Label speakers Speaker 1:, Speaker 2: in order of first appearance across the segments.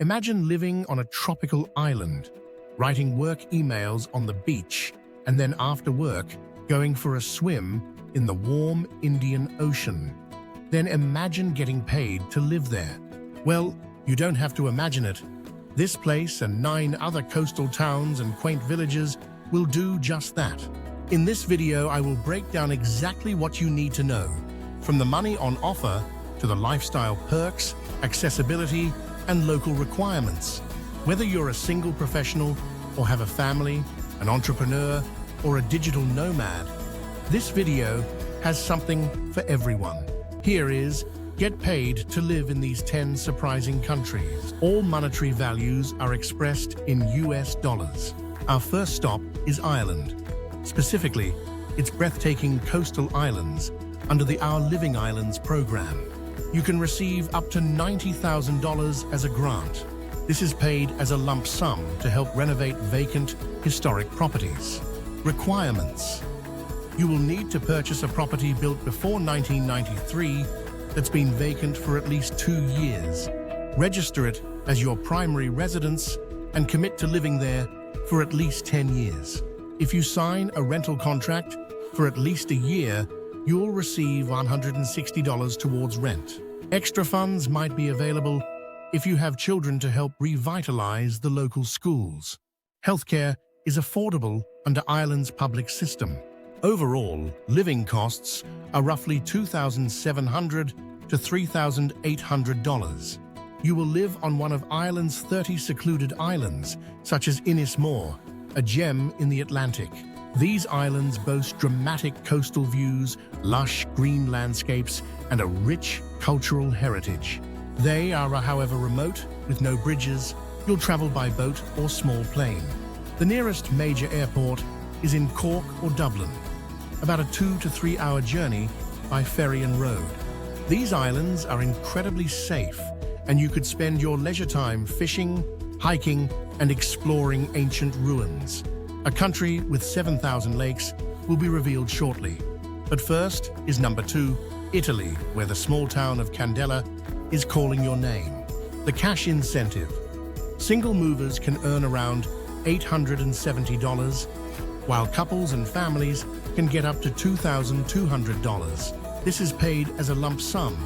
Speaker 1: Imagine living on a tropical island, writing work emails on the beach, and then after work, going for a swim in the warm Indian Ocean. Then imagine getting paid to live there. Well, you don't have to imagine it. This place and 9 other coastal towns and quaint villages will do just that. In this video, I will break down exactly what you need to know, from the money on offer to the lifestyle perks, accessibility, and local requirements. Whether you're a single professional or have a family, an entrepreneur, or a digital nomad, this video has something for everyone. Here is get paid to live in these 10 surprising countries. All monetary values are expressed in US dollars. Our first stop is Ireland. Specifically, its breathtaking coastal islands under the Our Living Islands program. You can receive up to $90,000 as a grant. This is paid as a lump sum to help renovate vacant, historic properties. Requirements. You will need to purchase a property built before 1993 that's been vacant for at least 2 years. Register it as your primary residence and commit to living there for at least 10 years. If you sign a rental contract for at least a year, you'll receive $160 towards rent. Extra funds might be available if you have children to help revitalize the local schools. Healthcare is affordable under Ireland's public system. Overall, living costs are roughly $2,700 to $3,800. You will live on one of Ireland's 30 secluded islands, such as Innismore, a gem in the Atlantic. These islands boast dramatic coastal views, lush green landscapes, and a rich cultural heritage. They are, however, remote, with no bridges. You'll travel by boat or small plane. The nearest major airport is in Cork or Dublin, about a 2 to 3 hour journey by ferry and road. These islands are incredibly safe, and you could spend your leisure time fishing, hiking, and exploring ancient ruins. A country with 7,000 lakes will be revealed shortly. But first is number 2, Italy, where the small town of Candela is calling your name. The cash incentive. Single movers can earn around $870, while couples and families can get up to $2,200. This is paid as a lump sum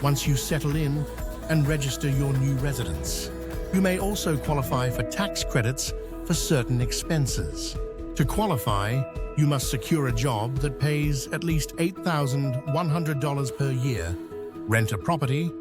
Speaker 1: once you settle in and register your new residence. You may also qualify for tax credits for certain expenses. To qualify, you must secure a job that pays at least $8,100 per year, rent a property,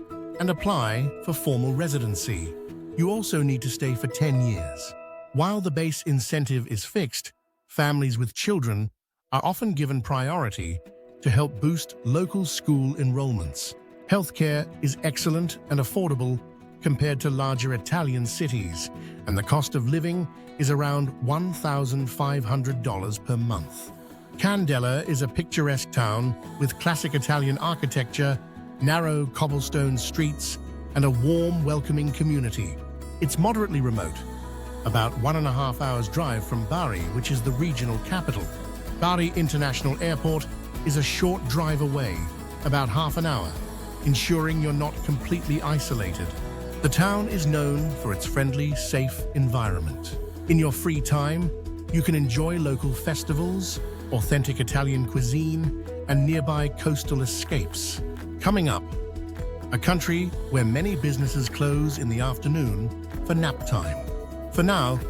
Speaker 1: and apply for formal residency. You also need to stay for 10 years. While the base incentive is fixed, families with children are often given priority to help boost local school enrollments. Healthcare is excellent and affordable compared to larger Italian cities, and the cost of living is around $1,500 per month. Candela is a picturesque town with classic Italian architecture, narrow cobblestone streets, and a warm, welcoming community. It's moderately remote, about 1.5 hours drive from Bari, which is the regional capital. Bari International Airport is a short drive away, about half an hour, ensuring you're not completely isolated. The town is known for its friendly, safe environment. In your free time, you can enjoy local festivals, authentic Italian cuisine, and nearby coastal escapes. Coming up, a country where many businesses close in the afternoon for nap time. For now,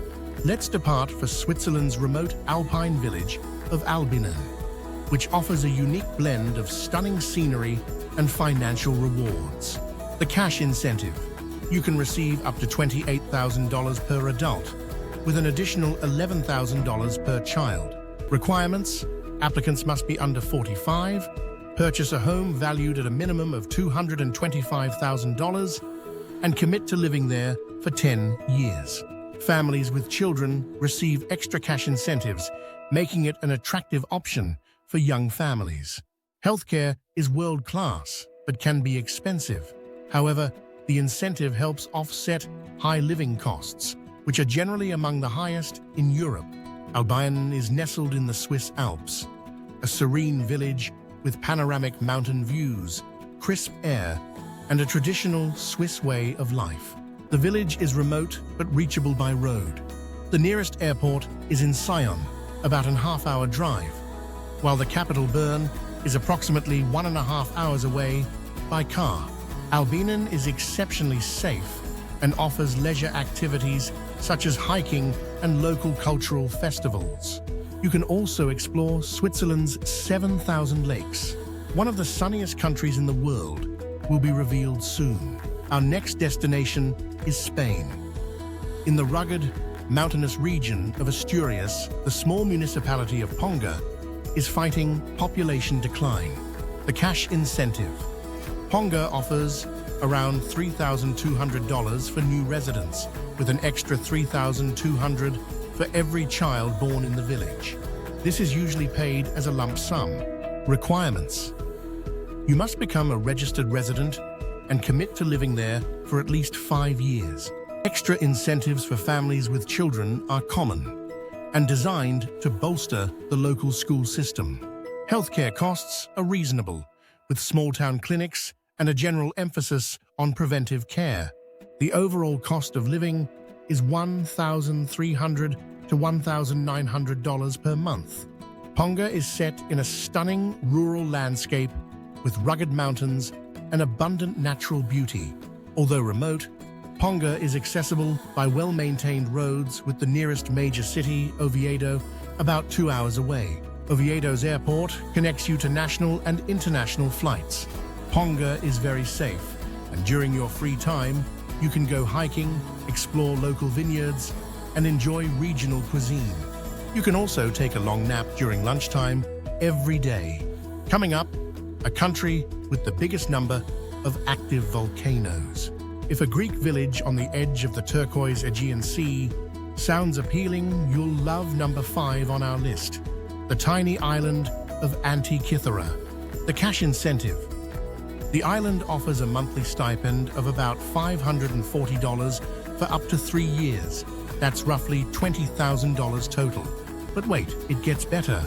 Speaker 1: let's depart for Switzerland's remote alpine village of Albinen, which offers a unique blend of stunning scenery and financial rewards. The cash incentive. You can receive up to $28,000 per adult, with an additional $11,000 per child. Requirements: applicants must be under 45, purchase a home valued at a minimum of $225,000, and commit to living there for 10 years. Families with children receive extra cash incentives, making it an attractive option for young families. Healthcare is world-class, but can be expensive. However, the incentive helps offset high living costs, which are generally among the highest in Europe. Albinen is nestled in the Swiss Alps, a serene village with panoramic mountain views, crisp air, and a traditional Swiss way of life. The village is remote but reachable by road. The nearest airport is in Sion, about an half-hour drive, while the capital Bern is approximately 1.5 hours away by car. Albinen is exceptionally safe and offers leisure activities such as hiking and local cultural festivals. You can also explore Switzerland's 7,000 lakes. One of the sunniest countries in the world will be revealed soon. Our next destination is Spain. In the rugged, mountainous region of Asturias, the small municipality of Ponga is fighting population decline. The cash incentive. Ponga offers around $3,200 for new residents, with an extra $3,200 for every child born in the village. This is usually paid as a lump sum. Requirements. You must become a registered resident and commit to living there for at least 5 years. Extra incentives for families with children are common and designed to bolster the local school system. Healthcare costs are reasonable, with small-town clinics and a general emphasis on preventive care. The overall cost of living is $1,300 to $1,900 per month. Ponga is set in a stunning rural landscape with rugged mountains and abundant natural beauty. Although remote, Ponga is accessible by well-maintained roads, with the nearest major city, Oviedo, about 2 hours away. Oviedo's airport connects you to national and international flights. Ponga is very safe, and during your free time, you can go hiking, explore local vineyards, and enjoy regional cuisine. You can also take a long nap during lunchtime every day. Coming up, a country with the biggest number of active volcanoes. If a Greek village on the edge of the turquoise Aegean Sea sounds appealing, you'll love number 5 on our list, the tiny island of Antikythera. The cash incentive. The island offers a monthly stipend of about $540 for up to 3 years. That's roughly $20,000 total. But wait, it gets better.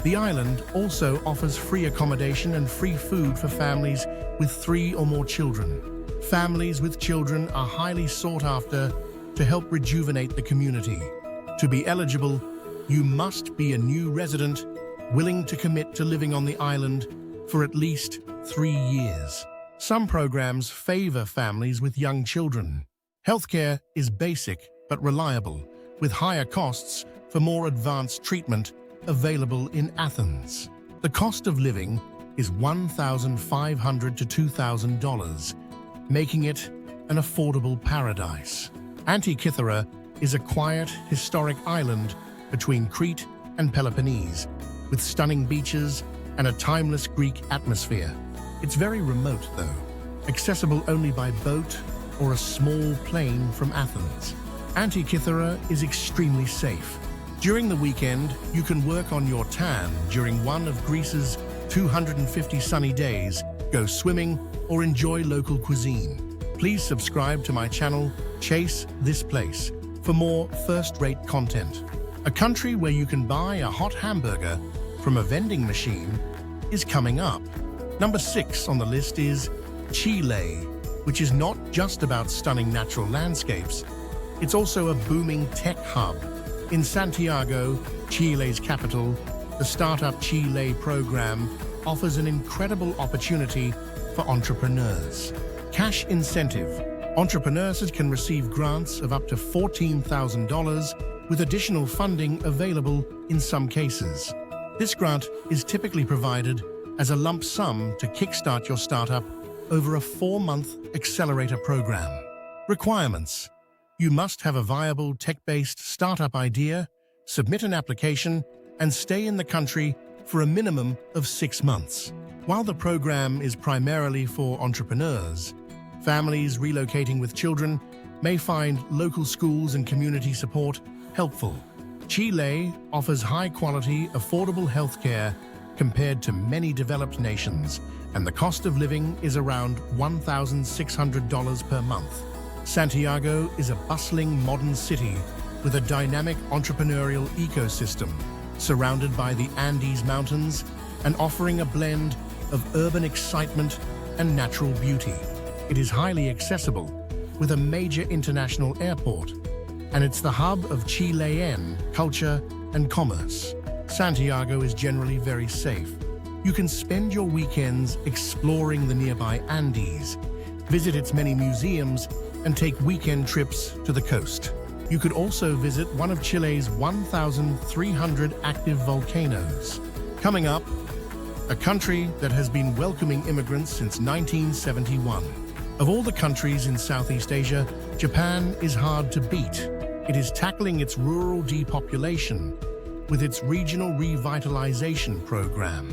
Speaker 1: The island also offers free accommodation and free food for families with 3 or more children. Families with children are highly sought after to help rejuvenate the community. To be eligible, you must be a new resident willing to commit to living on the island for at least 3 years. Some programs favor families with young children. Healthcare is basic but reliable, with higher costs for more advanced treatment available in Athens. The cost of living is $1,500 to $2,000, making it an affordable paradise. Antikythera is a quiet, historic island between Crete and Peloponnese, with stunning beaches and a timeless Greek atmosphere. It's very remote, though, accessible only by boat or a small plane from Athens. Antikythera is extremely safe. During the weekend, you can work on your tan during one of Greece's 250 sunny days, go swimming, or enjoy local cuisine. Please subscribe to my channel, Chase This Place, for more first-rate content. A country where you can buy a hot hamburger from a vending machine is coming up. Number 6 on the list is Chile, which is not just about stunning natural landscapes. It's also a booming tech hub. In Santiago, Chile's capital, the Startup Chile program offers an incredible opportunity for entrepreneurs. Cash incentive. Entrepreneurs can receive grants of up to $14,000 with additional funding available in some cases. This grant is typically provided as a lump sum to kickstart your startup over a 4-month accelerator program. Requirements. You must have a viable tech-based startup idea, submit an application, and stay in the country for a minimum of 6 months. While the program is primarily for entrepreneurs, families relocating with children may find local schools and community support helpful. Chile offers high-quality, affordable healthcare compared to many developed nations, and the cost of living is around $1,600 per month. Santiago is a bustling modern city with a dynamic entrepreneurial ecosystem surrounded by the Andes Mountains and offering a blend of urban excitement and natural beauty. It is highly accessible, with a major international airport, and it's the hub of Chilean culture and commerce. Santiago is generally very safe. You can spend your weekends exploring the nearby Andes, visit its many museums, and take weekend trips to the coast. You could also visit one of Chile's 1,300 active volcanoes. Coming up, a country that has been welcoming immigrants since 1971. Of all the countries in Southeast Asia, Japan is hard to beat. It is tackling its rural depopulation with its regional revitalization program,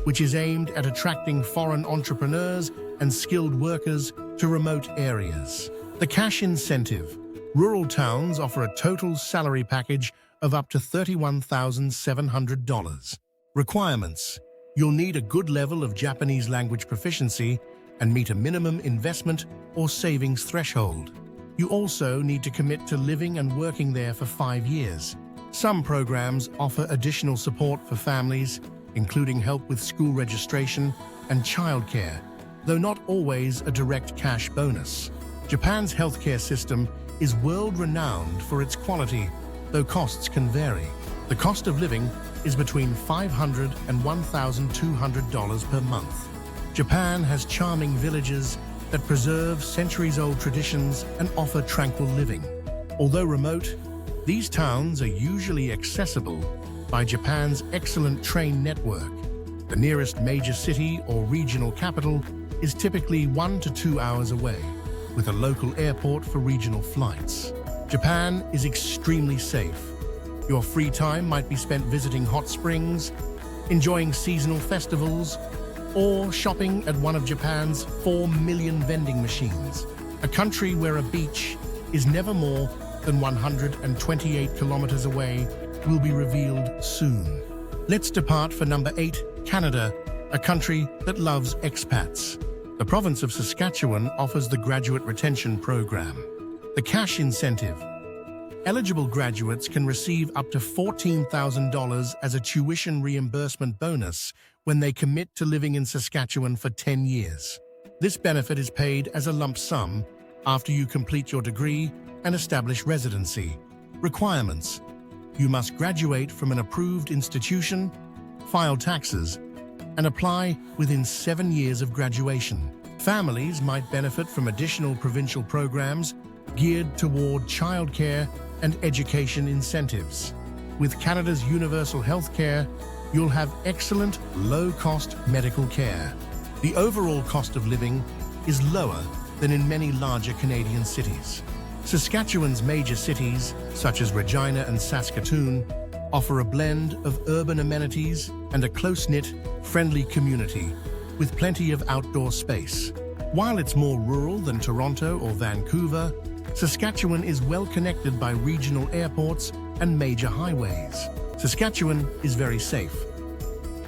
Speaker 1: which is aimed at attracting foreign entrepreneurs and skilled workers to remote areas. The cash incentive. Rural towns offer a total salary package of up to $31,700. Requirements. You'll need a good level of Japanese language proficiency and meet a minimum investment or savings threshold. You also need to commit to living and working there for 5 years. Some programs offer additional support for families, including help with school registration and childcare, though not always a direct cash bonus. Japan's healthcare system is world-renowned for its quality, though costs can vary. The cost of living is between $500 and $1,200 per month. Japan has charming villages that preserve centuries-old traditions and offer tranquil living. Although remote, these towns are usually accessible by Japan's excellent train network. The nearest major city or regional capital is typically 1 to 2 hours away, with a local airport for regional flights. Japan is extremely safe. Your free time might be spent visiting hot springs, enjoying seasonal festivals, or shopping at one of Japan's 4 million vending machines. A country where a beach is never more than 128 kilometers away will be revealed soon. Let's depart for number 8, Canada, a country that loves expats. The province of Saskatchewan offers the Graduate Retention Program. The cash incentive. Eligible graduates can receive up to $14,000 as a tuition reimbursement bonus when they commit to living in Saskatchewan for 10 years. This benefit is paid as a lump sum after you complete your degree and establish residency. Requirements. You must graduate from an approved institution, file taxes, and apply within 7 years of graduation. Families might benefit from additional provincial programs geared toward childcare and education incentives. With Canada's universal health care, you'll have excellent, low-cost medical care. The overall cost of living is lower than in many larger Canadian cities. Saskatchewan's major cities, such as Regina and Saskatoon, offer a blend of urban amenities and a close-knit, friendly community with plenty of outdoor space. While it's more rural than Toronto or Vancouver, Saskatchewan is well connected by regional airports and major highways. Saskatchewan is very safe.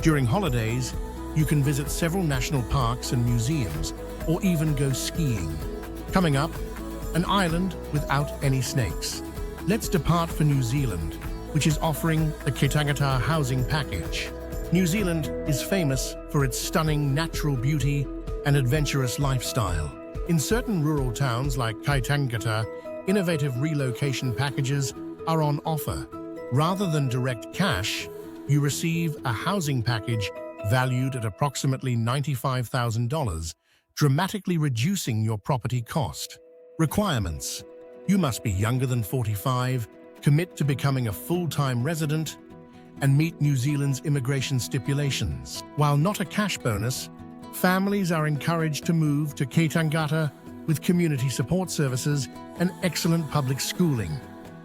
Speaker 1: During holidays, you can visit several national parks and museums, or even go skiing. Coming up, an island without any snakes. Let's depart for New Zealand, which is offering the Kaitangata housing package. New Zealand is famous for its stunning natural beauty and adventurous lifestyle. In certain rural towns like Kaitangata, innovative relocation packages are on offer. Rather than direct cash, you receive a housing package valued at approximately $95,000, dramatically reducing your property cost. Requirements. You must be younger than 45, commit to becoming a full-time resident, and meet New Zealand's immigration stipulations. While not a cash bonus, families are encouraged to move to Kaitangata with community support services and excellent public schooling.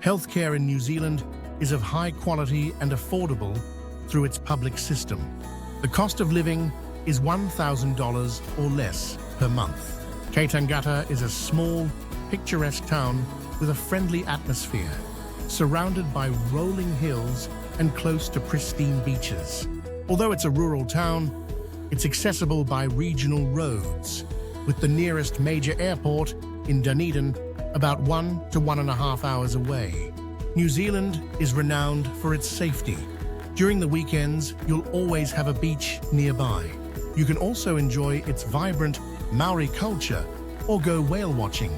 Speaker 1: Healthcare in New Zealand is of high quality and affordable through its public system. The cost of living is $1,000 or less per month. Kaitangata is a small, picturesque town with a friendly atmosphere, surrounded by rolling hills and close to pristine beaches. Although it's a rural town, it's accessible by regional roads, with the nearest major airport in Dunedin about 1 to 1.5 hours away. New Zealand is renowned for its safety. During the weekends, you'll always have a beach nearby. You can also enjoy its vibrant Maori culture or go whale watching.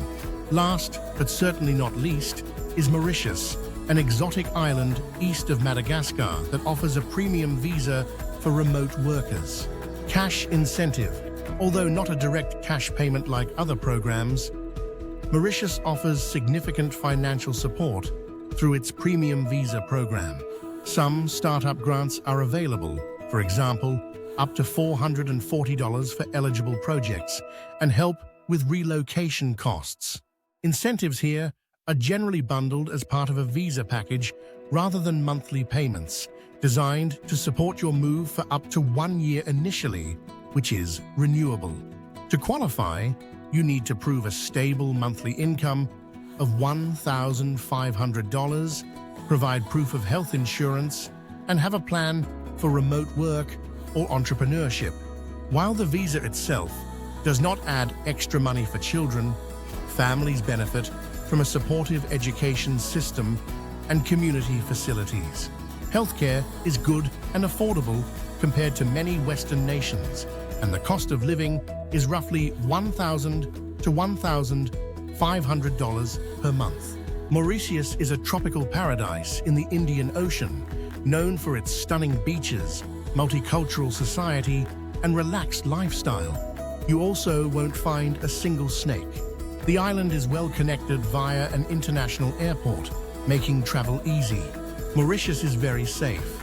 Speaker 1: Last, but certainly not least, is Mauritius, an exotic island east of Madagascar that offers a premium visa for remote workers. Cash incentive. Although not a direct cash payment like other programs, Mauritius offers significant financial support through its premium visa program. Some startup grants are available, for example, up to $440 for eligible projects, and help with relocation costs. Incentives here are generally bundled as part of a visa package rather than monthly payments, designed to support your move for up to 1 year initially, which is renewable. To qualify, you need to prove a stable monthly income of $1,500, provide proof of health insurance, and have a plan for remote work or entrepreneurship. While the visa itself does not add extra money for children, families benefit from a supportive education system and community facilities. Healthcare is good and affordable compared to many Western nations, and the cost of living is roughly $1,000 to $1,500 per month. Mauritius is a tropical paradise in the Indian Ocean, known for its stunning beaches, multicultural society, and relaxed lifestyle. You also won't find a single snake. The island is well connected via an international airport, making travel easy. Mauritius is very safe.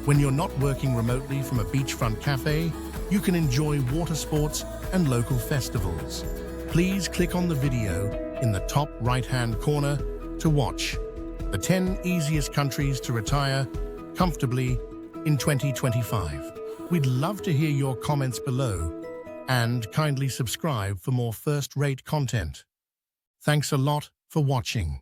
Speaker 1: When you're not working remotely from a beachfront cafe, you can enjoy water sports and local festivals. Please click on the video in the top right-hand corner to watch the 10 easiest countries to retire comfortably in 2025. We'd love to hear your comments below, and kindly subscribe for more first-rate content. Thanks a lot for watching.